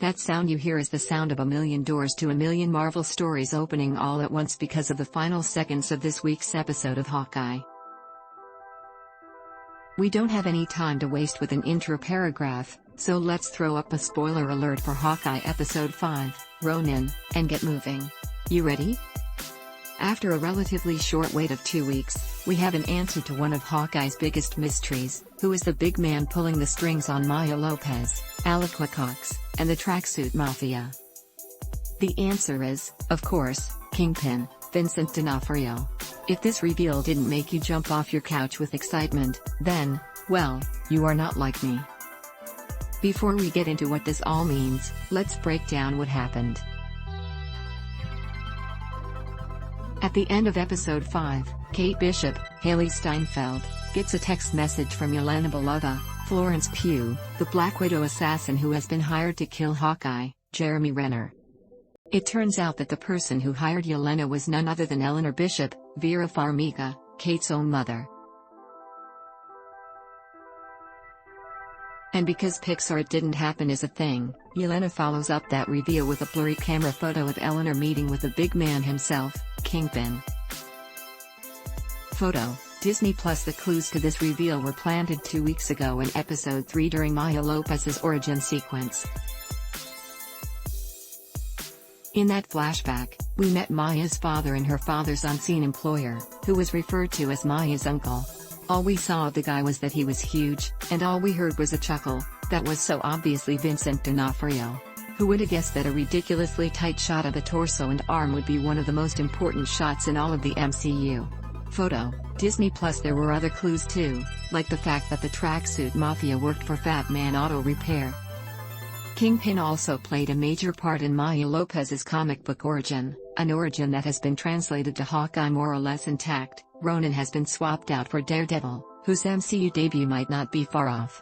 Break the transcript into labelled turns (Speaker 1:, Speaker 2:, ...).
Speaker 1: That sound you hear is the sound of a million doors to a million Marvel stories opening all at once because of the final seconds of this week's episode of Hawkeye. We don't have any time to waste with an intro paragraph, so let's throw up a spoiler alert for Hawkeye Episode 5, Ronin, and get moving. You ready? After a relatively short wait of 2 weeks, we have an answer to one of Hawkeye's biggest mysteries: who is the big man pulling the strings on Maya Lopez, Alaqua Cox, and the Tracksuit Mafia? The answer is, of course, Kingpin, Vincent D'Onofrio. If this reveal didn't make you jump off your couch with excitement, then, well, you are not like me. Before we get into what this all means, let's break down what happened. At the end of Episode 5, Kate Bishop, Hailee Steinfeld, gets a text message from Yelena Belova, Florence Pugh, the Black Widow assassin who has been hired to kill Hawkeye, Jeremy Renner. It turns out that the person who hired Yelena was none other than Eleanor Bishop, Vera Farmiga, Kate's own mother. And because Pixar It Didn't Happen is a thing, Yelena follows up that reveal with a blurry camera photo of Eleanor meeting with the big man himself, Kingpin. Photo, Disney+. The clues to this reveal were planted 2 weeks ago in Episode 3 during Maya Lopez's origin sequence. In that flashback, we met Maya's father and her father's unseen employer, who was referred to as Maya's uncle. All we saw of the guy was that he was huge, and all we heard was a chuckle that was so obviously Vincent D'Onofrio. Who would have guessed that a ridiculously tight shot of a torso and arm would be one of the most important shots in all of the MCU? Photo, Disney+. There were other clues too, like the fact that the Tracksuit Mafia worked for Fat Man Auto Repair. Kingpin also played a major part in Maya Lopez's comic book origin, an origin that has been translated to Hawkeye more or less intact. Ronin has been swapped out for Daredevil, whose MCU debut might not be far off.